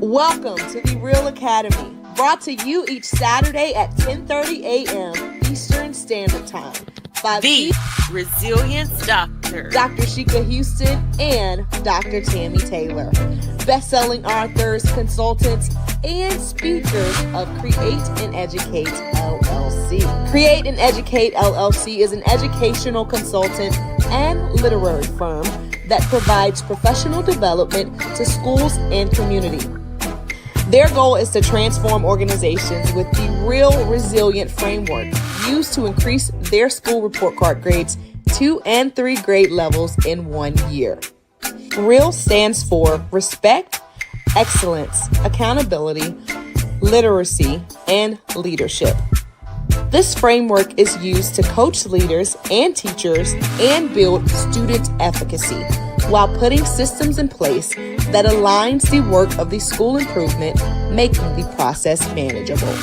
Welcome to the Real Academy, brought to you each Saturday at 10:30 a.m. Eastern Standard Time by the Resilience Doctors, Dr. Sheikah Houston and Dr. Tammy Taylor, best-selling authors, consultants, and speakers of Create and Educate LLC. Create and Educate LLC is an educational consultant and literary firm that provides professional development to schools and community. Their goal is to transform organizations with the REALL resilient framework used to increase their school report card grades 2 and 3 grade levels in 1 year. REALL stands for Respect, Excellence, Accountability, Literacy, and Leadership. This framework is used to coach leaders and teachers and build student efficacy while putting systems in place that aligns the work of the school improvement, making the process manageable.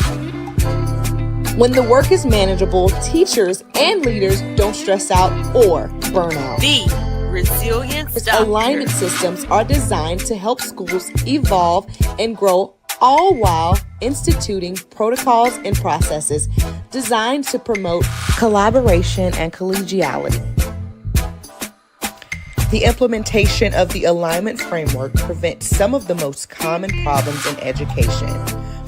When the work is manageable, teachers and leaders don't stress out or burn out. The Resilience Doctors. Alignment systems are designed to help schools evolve and grow, all while instituting protocols and processes designed to promote collaboration and collegiality. The implementation of the alignment framework prevents some of the most common problems in education,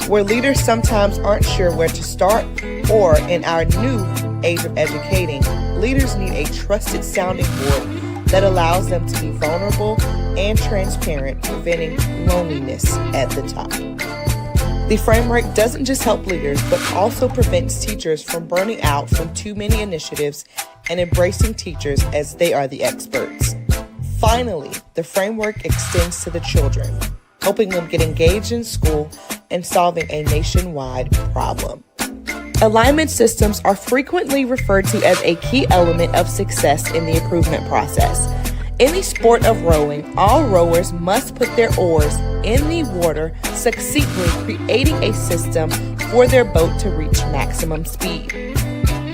where leaders sometimes aren't sure where to start, or in our new age of educating, leaders need a trusted sounding board that allows them to be vulnerable and transparent, preventing loneliness at the top. The framework doesn't just help leaders, but also prevents teachers from burning out from too many initiatives and embracing teachers as they are the experts. Finally, the framework extends to the children, helping them get engaged in school and solving a nationwide problem. Alignment systems are frequently referred to as a key element of success in the improvement process. In the sport of rowing, all rowers must put their oars in the water, succinctly creating a system for their boat to reach maximum speed.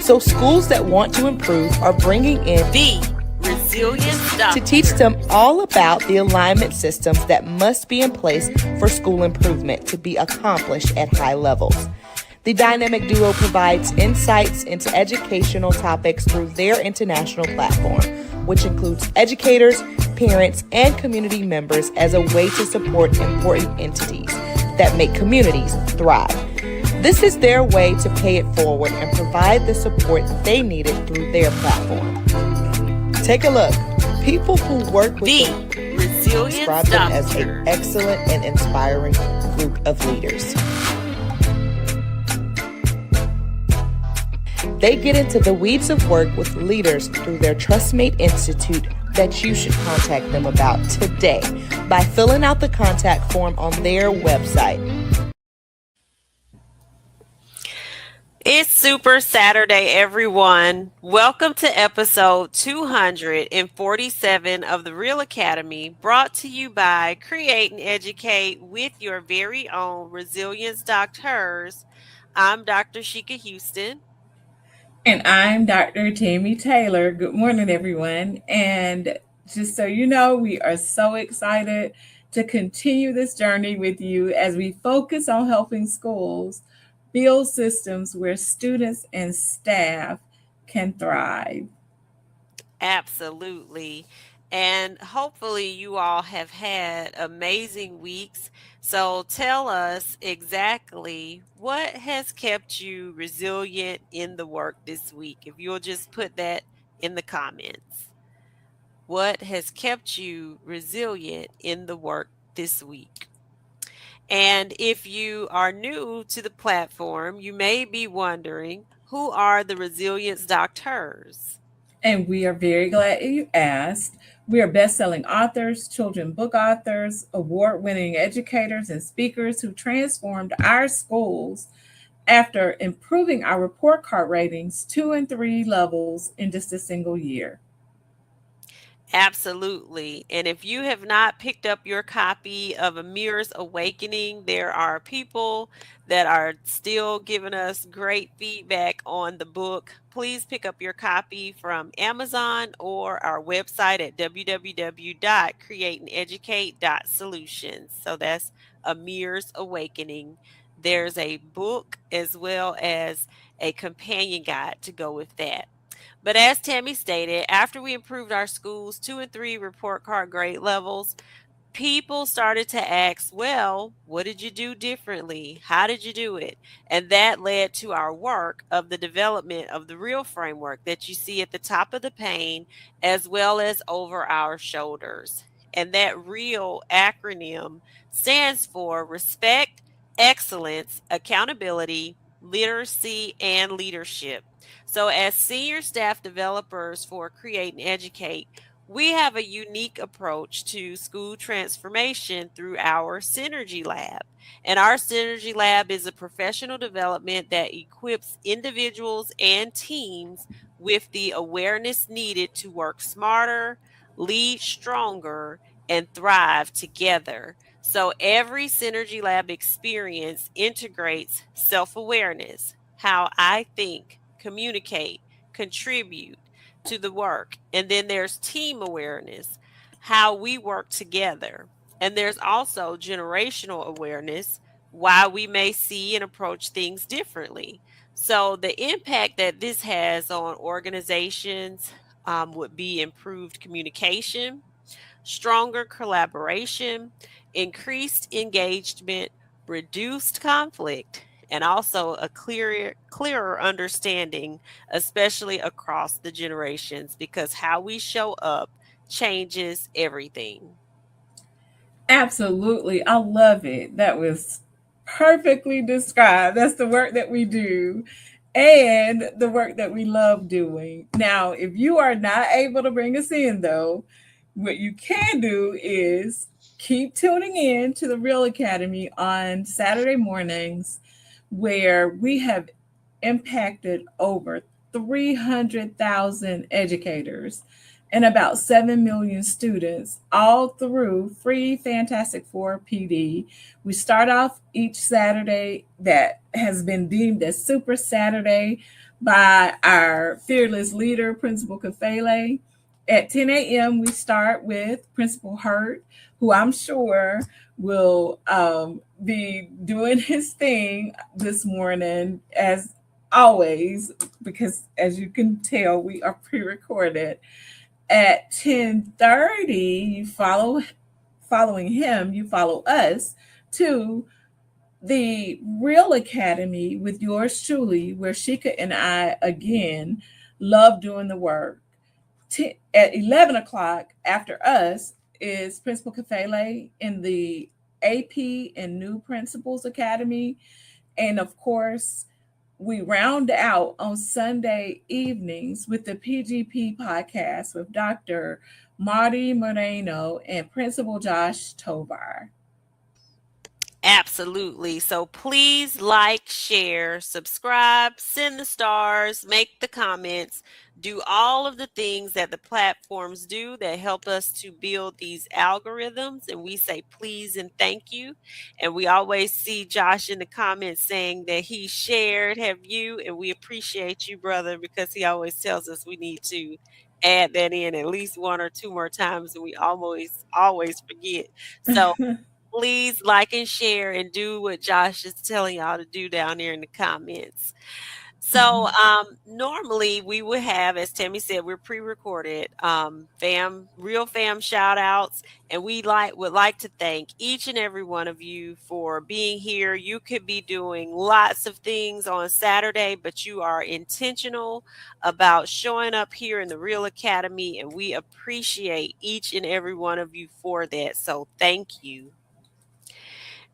So schools that want to improve are bringing in the Resilience Doctors to teach them all about the alignment systems that must be in place for school improvement to be accomplished at high levels. The dynamic duo provides insights into educational topics through their international platform, which includes educators, parents, and community members as a way to support important entities that make communities thrive. This is their way to pay it forward and provide the support they needed through their platform. Take a look. People who work with the Resilience describe them as Doctors. an excellent and inspiring group of leaders. They get into the weeds of work with leaders through their TrustMate Institute that you should contact them about today by filling out the contact form on their website. It's Super Saturday, everyone. Welcome to episode 247 of the Real Academy, brought to you by Create and Educate with your very own Resilience DoctHers. I'm Dr. Sheikah Houston. And I'm Dr. Tammy Taylor. Good morning, everyone. And just so you know, we are so excited to continue this journey with you as we focus on helping schools build systems where students and staff can thrive. Absolutely. And hopefully you all have had amazing weeks. So tell us exactly what has kept you resilient in the work this week. If you'll just put that in the comments. What has kept you resilient in the work this week? And if you are new to the platform, you may be wondering, who are the Resilience Doctors? And we are very glad you asked. We are best-selling authors, children's book authors, award-winning educators, and speakers who transformed our schools after improving our report card ratings 2 and 3 levels in just a single year. Absolutely. And if you have not picked up your copy of A Mirror's Awakening, there are people that are still giving us great feedback on the book. Please pick up your copy from Amazon or our website at www.createandeducate.solutions. So that's A Mirror's Awakening. There's a book as well as a companion guide to go with that. But as Tammy stated, after we improved our schools 2 and 3 report card grade levels, people started to ask, well, what did you do differently? How did you do it? And that led to our work of the development of the REAL framework that you see at the top of the pane, as well as over our shoulders. And that REAL acronym stands for respect, excellence, accountability, literacy, and leadership. So, as senior staff developers for Create and Educate, we have a unique approach to school transformation through our Synergy Lab. And our Synergy Lab is a professional development that equips individuals and teams with the awareness needed to work smarter, lead stronger, and thrive together. So every Synergy Lab experience integrates self awareness, how I think, communicate, contribute to the work. And then there's team awareness, how we work together. And there's also generational awareness, why we may see and approach things differently. So the impact that this has on organizations would be improved communication, stronger collaboration, increased engagement, reduced conflict, and also a clearer understanding, especially across the generations, because how we show up changes everything. Absolutely. I love it. That was perfectly described. That's the work that we do and the work that we love doing. Now, if you are not able to bring us in, though, what you can do is keep tuning in to the Real Academy on Saturday mornings, where we have impacted over 300,000 educators and about 7 million students, all through free Fantastic Four PD. We start off each Saturday that has been deemed as Super Saturday by our fearless leader, Principal Kafele. At 10 a.m., we start with Principal Hurt, who I'm sure will be doing his thing this morning as always, because as you can tell, we are pre-recorded. At 10:30, following him, you follow us to the Real Academy with yours truly, where Shika and I again love doing the work. At 11 o'clock, after us, is Principal Kafele in the AP and New Principals Academy. And of course, we round out on Sunday evenings with the PGP podcast with Dr. Marty Moreno and Principal Josh Tovar. Absolutely. So please like, share, subscribe, send the stars, make the comments, do all of the things that the platforms do that help us to build these algorithms. And we say please and thank you. And we always see Josh in the comments saying that he shared, have you? And we appreciate you, brother, because he always tells us we need to add that in at least one or two more times. And we always forget. So please like and share and do what Josh is telling y'all to do down there in the comments. So normally we would have, as Tammy said, we're pre-recorded real fam shout outs, and would like to thank each and every one of you for being here. You could be doing lots of things on Saturday, but you are intentional about showing up here in the Real Academy, and we appreciate each and every one of you for that. So thank you.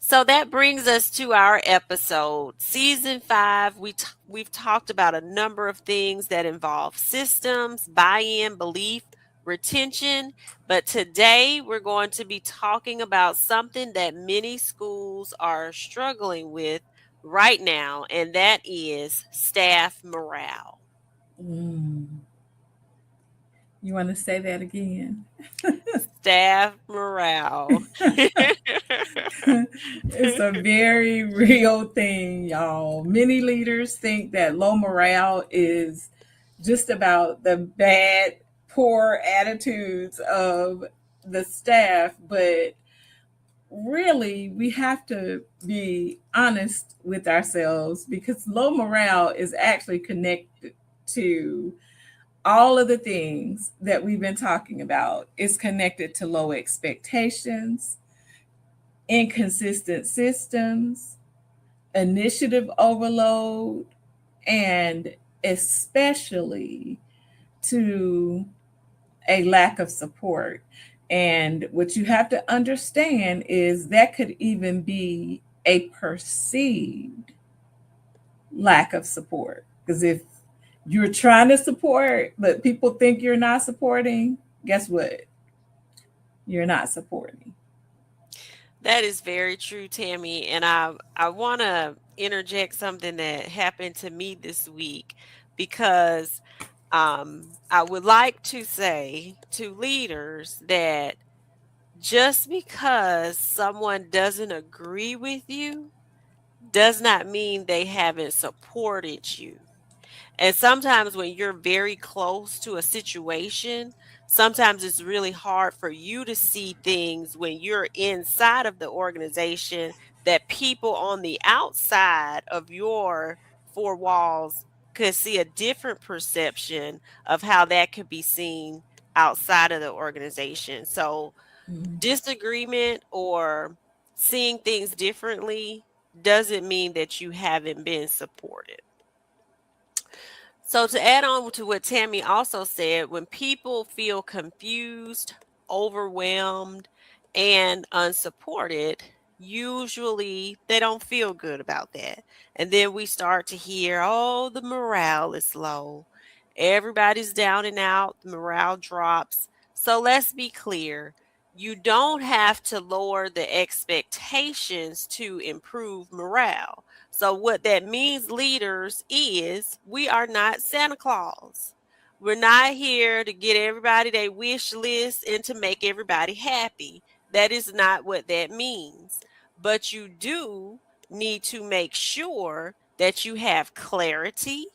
So that brings us to our episode. Season 5, we've talked about a number of things that involve systems, buy-in, belief, retention, but today we're going to be talking about something that many schools are struggling with right now, and that is staff morale. Mm. You want to say that again? Staff morale. It's a very real thing, y'all. Many leaders think that low morale is just about the bad, poor attitudes of the staff, but really we have to be honest with ourselves because low morale is actually connected to all of the things that we've been talking about. It's connected to low expectations, inconsistent systems, initiative overload, and especially to a lack of support. And what you have to understand is that could even be a perceived lack of support. Because if you're trying to support, but people think you're not supporting, guess what? You're not supporting. That is very true, Tammy. And I want to interject something that happened to me this week because I would like to say to leaders that just because someone doesn't agree with you does not mean they haven't supported you. And sometimes when you're very close to a situation, sometimes it's really hard for you to see things when you're inside of the organization that people on the outside of your four walls could see a different perception of how that could be seen outside of the organization. So, Mhm. disagreement or seeing things differently doesn't mean that you haven't been supported. So, to add on to what Tammy also said, when people feel confused, overwhelmed, and unsupported, usually they don't feel good about that. And then we start to hear, oh, the morale is low. Everybody's down and out, the morale drops. So, let's be clear. You don't have to lower the expectations to improve morale. So, what that means, leaders, is we are not Santa Claus. We're not here to get everybody their wish list and to make everybody happy. That is not what that means. But you do need to make sure that you have clarity.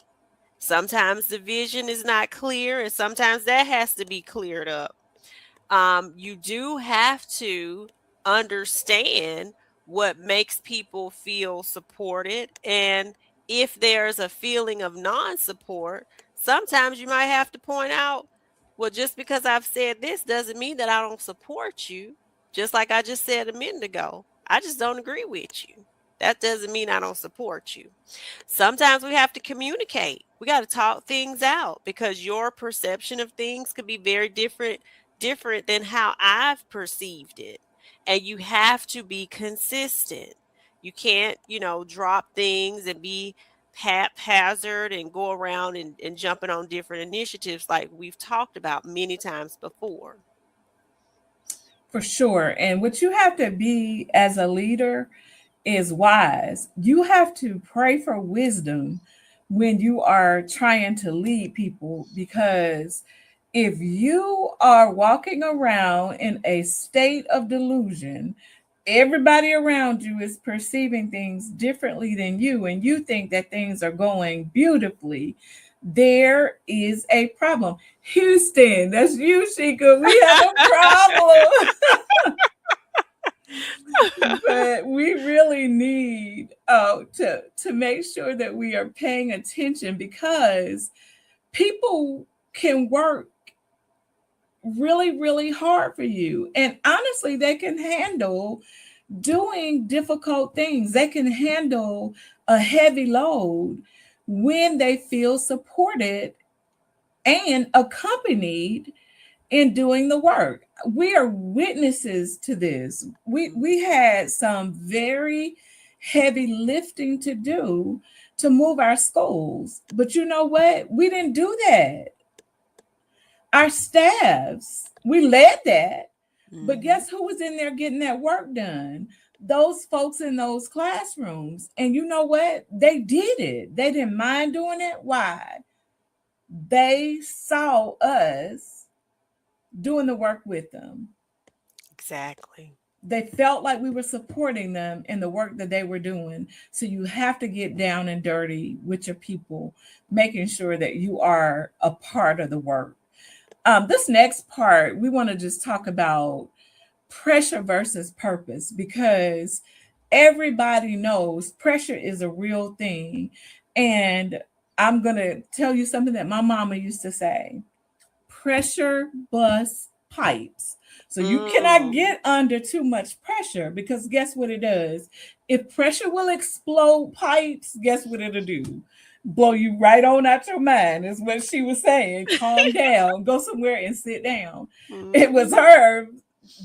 Sometimes the vision is not clear, and sometimes that has to be cleared up. You do have to understand what makes people feel supported. And if there's a feeling of non support, sometimes you might have to point out, well, just because I've said this doesn't mean that I don't support you. Just like I just said a minute ago, I just don't agree with you. That doesn't mean I don't support you. Sometimes we have to communicate. We got to talk things out because your perception of things could be very different than how I've perceived it. And you have to be consistent. You can't, drop things and be haphazard and go around and jumping on different initiatives like we've talked about many times before. For sure. And what you have to be as a leader is wise. You have to pray for wisdom when you are trying to lead people because if you are walking around in a state of delusion, everybody around you is perceiving things differently than you, and you think that things are going beautifully. There is a problem. Houston, that's you, Shika. We have a problem. But we really need to make sure that we are paying attention because people can work really, really hard for you. And honestly, they can handle doing difficult things. They can handle a heavy load when they feel supported and accompanied in doing the work. We are witnesses to this. We had some very heavy lifting to do to move our schools. But you know what? We didn't do that. Our staffs, we led that. But guess who was in there getting that work done? Those folks in those classrooms. And you know what? They did it. They didn't mind doing it. Why? They saw us doing the work with them. Exactly. They felt like we were supporting them in the work that they were doing. So you have to get down and dirty with your people, making sure that you are a part of the work. This next part, we want to just talk about pressure versus purpose, because everybody knows pressure is a real thing. And I'm going to tell you something that my mama used to say: pressure bust pipes. So you cannot Mm. get under too much pressure, because guess what it does? If pressure will explode pipes, guess what it'll do? Blow you right on out your mind, is what she was saying. Calm down, go somewhere and sit down. It was Mhm. her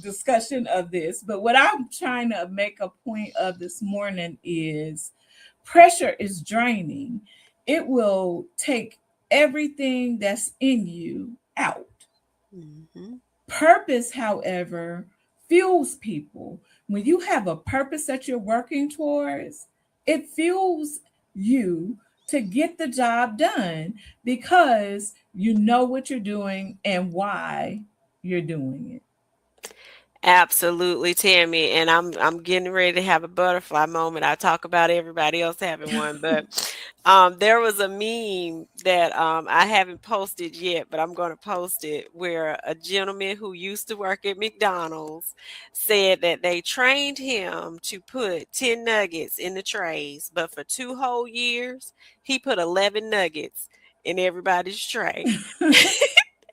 discussion of this. But what I'm trying to make a point of this morning is pressure is draining. It will take everything that's in you out. Mhm. Purpose, however, fuels people. When you have a purpose that you're working towards, it fuels you to get the job done, because you know what you're doing and why you're doing it. Absolutely, Tammy. And I'm getting ready to have a butterfly moment. I talk about everybody else having one, but there was a meme that I haven't posted yet, but I'm going to post it, where a gentleman who used to work at McDonald's said that they trained him to put 10 nuggets in the trays, but for 2 whole years, he put 11 nuggets in everybody's tray.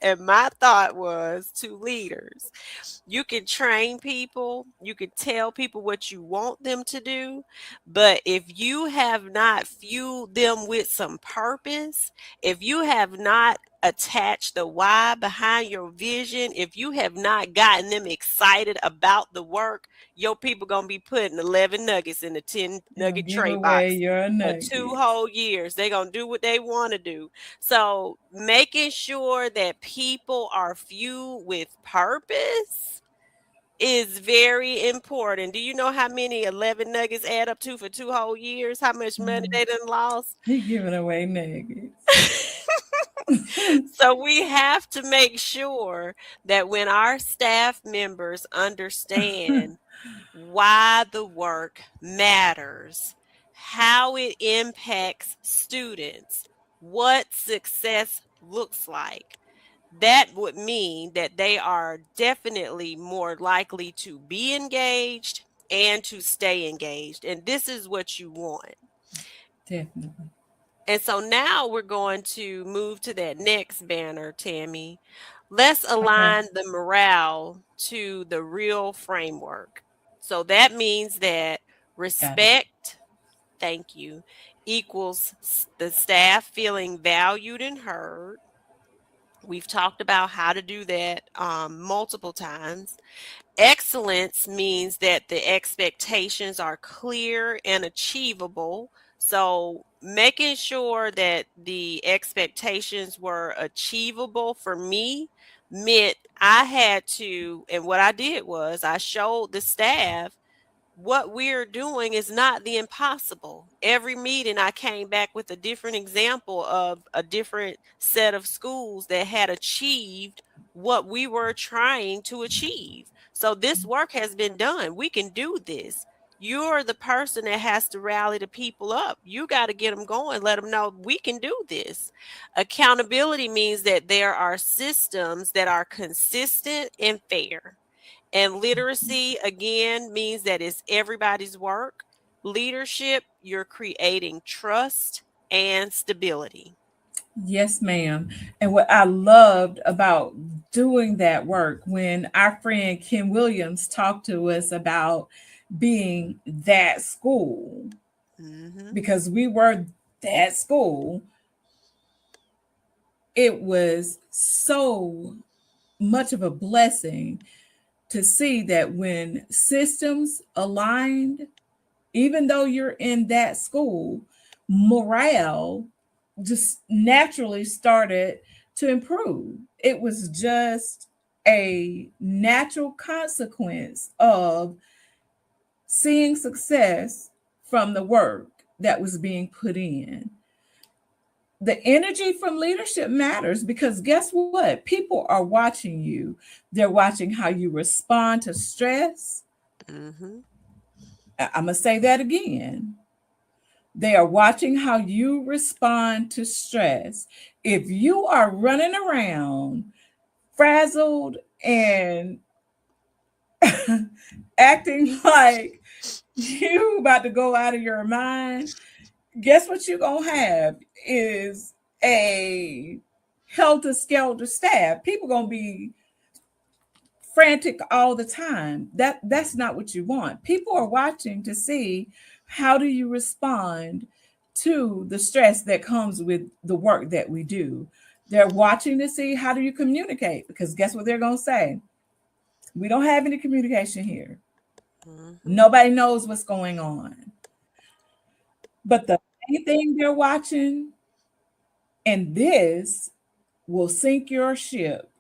And my thought was, to leaders, you can train people, you can tell people what you want them to do, but if you have not fueled them with some purpose, if you have not attached the why behind your vision, if you have not gotten them excited about the work, your people going to be putting 11 nuggets in the 10 You're gonna nugget give tray away box your for two nuggets. whole years. They're going to do what they want to do. So making sure that people are fueled with purpose is very important. Do you know how many 11 nuggets add up to for 2 whole years? How much money Mm. they done lost? He giving away nuggets. So we have to make sure that when our staff members understand why the work matters, how it impacts students, what success looks like, that would mean that they are definitely more likely to be engaged and to stay engaged. And this is what you want. Definitely. And so now we're going to move to that next banner, Tammy. Let's Okay, align the morale to the real framework. So that means that got it. respect, thank you, equals the staff feeling valued and heard. We've talked about how to do that multiple times. Excellence means that the expectations are clear and achievable. So, making sure that the expectations were achievable for me meant I had to, and what I did was I showed the staff what we're doing is not the impossible. Every meeting, I came back with a different example of a different set of schools that had achieved what we were trying to achieve. So this work has been done. We can do this. You're the person that has to rally the people up. You got to get them going, let them know we can do this. Accountability means that there are systems that are consistent and fair. And literacy, again, means that it's everybody's work. Leadership, you're creating trust and stability. Yes, ma'am. And what I loved about doing that work, when our friend Kim Williams talked to us about being that school, Hmm. because we were that school, it was so much of a blessing to see that when systems aligned, even though you're in that school, morale just naturally started to improve. It was just a natural consequence of seeing success from the work that was being put in. the energy from leadership matters, because guess what? People are watching you. They're watching how you respond to stress. Mm-hmm. I'm going to say that again. They are watching how you respond to stress. If you are running around frazzled and acting like you about to go out of your mind, guess what you're gonna have is a helter skelter staff. People gonna be frantic all the time. That's not what you want. People are watching to see how do you respond to the stress that comes with the work that we do. They're watching to see how do you communicate, because guess what they're gonna say? We don't have any communication here. Mm-hmm. Nobody knows what's going on. But the main thing they're watching, and this will sink your ship,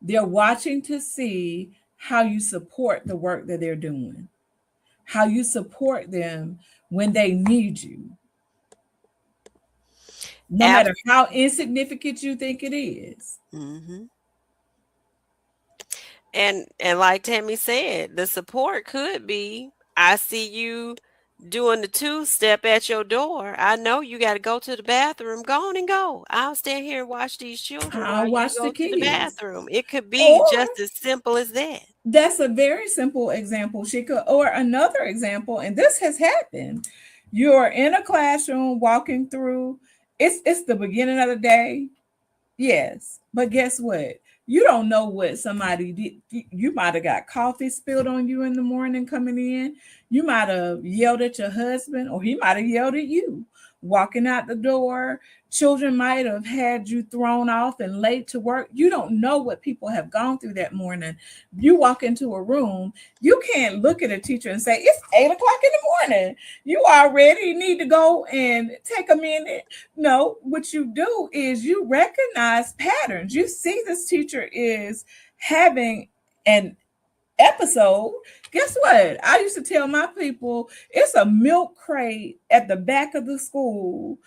they're watching to see how you support the work that they're doing, how you support them when they need you, no Ab- matter how insignificant you think it is. mm-hmm. And like Tammy said, the support could be, I see you doing the two-step at your door. I know you got to go to the bathroom. Go on and go. I'll stand here and watch these children while I'll you watch the go to the kids. bathroom. It could be Or just as simple as that. that's a very simple example, Shika. Or another example, and this has happened. You're in a classroom walking through, it's the beginning of the day. Yes, but guess what? You don't know what somebody did. You might have got coffee spilled on you in the morning coming in. You might have yelled at your husband, or he might have yelled at you walking out the door. Children might have had you thrown off and late to work. You don't know what people have gone through that morning. You walk into a room, you can't look at a teacher and say, it's 8 o'clock in the morning. You already need to go and take a minute. No, what you do is you recognize patterns. You see this teacher is having an episode. Guess what? I used to tell my people it's a milk crate at the back of the school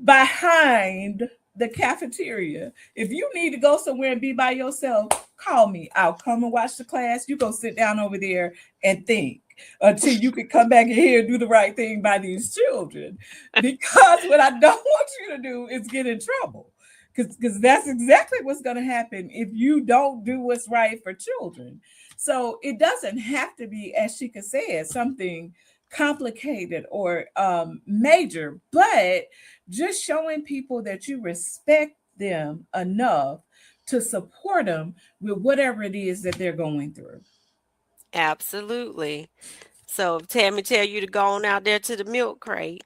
behind the cafeteria. If you need to go somewhere and be by yourself, call me. I'll come and watch the class. You go sit down over there and think until you can come back in here and do the right thing by these children. Because what I don't want you to do is get in trouble. Because that's exactly what's going to happen if you don't do what's right for children. So it doesn't have to be, as Shika said, something complicated or major, but just showing people that you respect them enough to support them with whatever it is that they're going through. Absolutely. So if Tammy tell you to go on out there to the milk crate,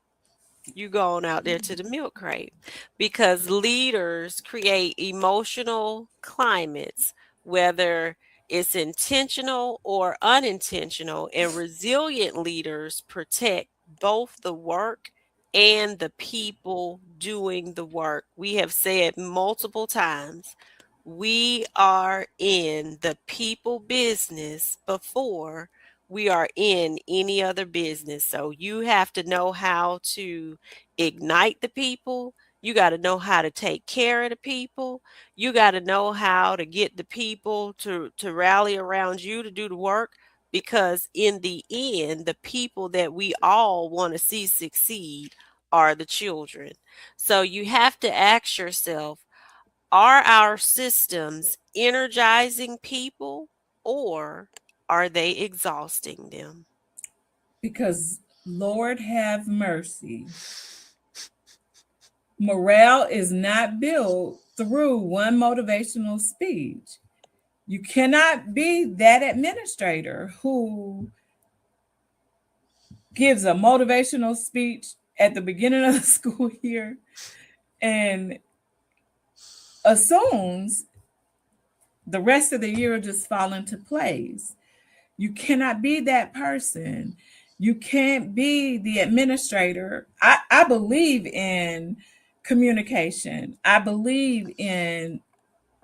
you go on out there to the milk crate, because leaders create emotional climates, whether it's intentional or unintentional, and resilient leaders protect both the work and the people doing the work. We have said multiple times, we are in the people business before we are in any other business. So you have to know how to ignite the people. You got to know how to take care of the people. You got to know how to get the people to rally around you to do the work, because in the end, the people that we all want to see succeed are the children. So you have to ask yourself, are our systems energizing people, or are they exhausting them? Because, Lord have mercy, morale is not built through one motivational speech. You cannot be that administrator who gives a motivational speech at the beginning of the school year and assumes the rest of the year will just fall into place. You cannot be that person. You can't be the administrator. I believe in communication. I believe in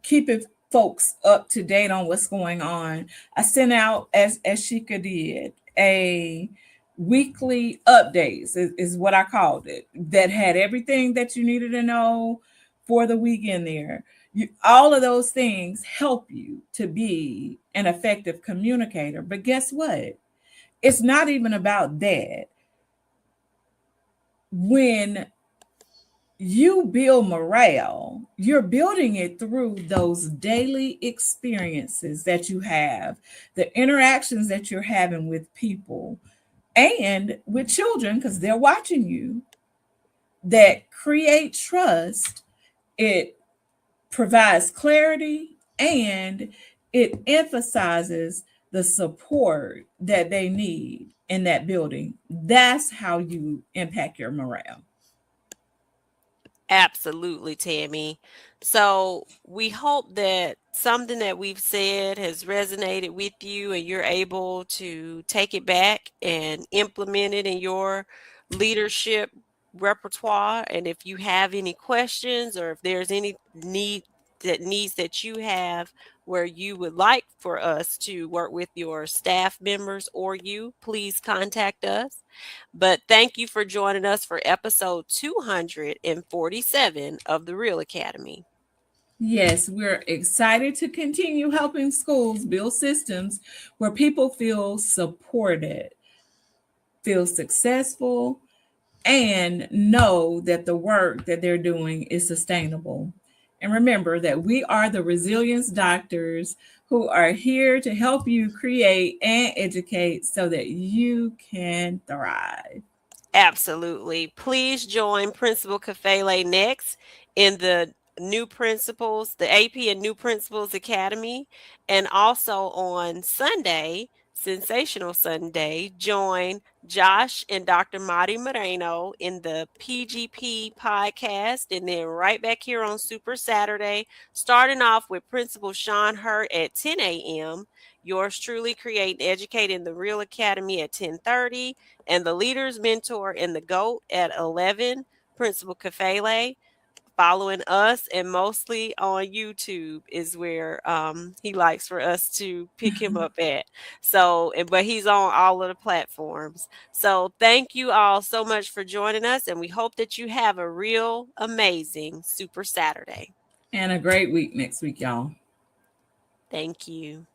keeping folks up to date on what's going on. I sent out, as Shika did, a weekly updates is what I called it, that had everything that you needed to know for the week in there. All of those things help you to be an effective communicator. But guess what? It's not even about that. When you build morale, you're building it through those daily experiences that you have, the interactions that you're having with people and with children, because they're watching you, that create trust. It provides clarity and it emphasizes the support that they need in that building. That's how you impact your morale. Absolutely, Tammy. So we hope that something that we've said has resonated with you and you're able to take it back and implement it in your leadership repertoire. And if you have any questions or if there's any needs that you have where you would like for us to work with your staff members or you, please contact us. But thank you for joining us for episode 247 of the Real Academy. Yes, we're excited to continue helping schools build systems where people feel supported, feel successful, and know that the work that they're doing is sustainable. And remember that we are the Resilience Doctors who are here to help you create and educate so that you can thrive. Absolutely. Please join Principal Kafele next in the New Principals, the AP and New Principals Academy. And also on Sunday, Sensational Sunday, join Josh and Dr. Madi Moreno in the PGP podcast. And then right back here on Super Saturday, starting off with Principal Sean Hurt at 10 a.m. Yours truly, Create and Educate in the Real Academy at 10:30 and the Leader's Mentor and the GOAT at 11, Principal Kafele. Following us and mostly on YouTube is where he likes for us to pick him up at. So, but he's on all of the platforms. So, thank you all so much for joining us, and we hope that you have a real amazing Super Saturday. And a great week next week, y'all. Thank you.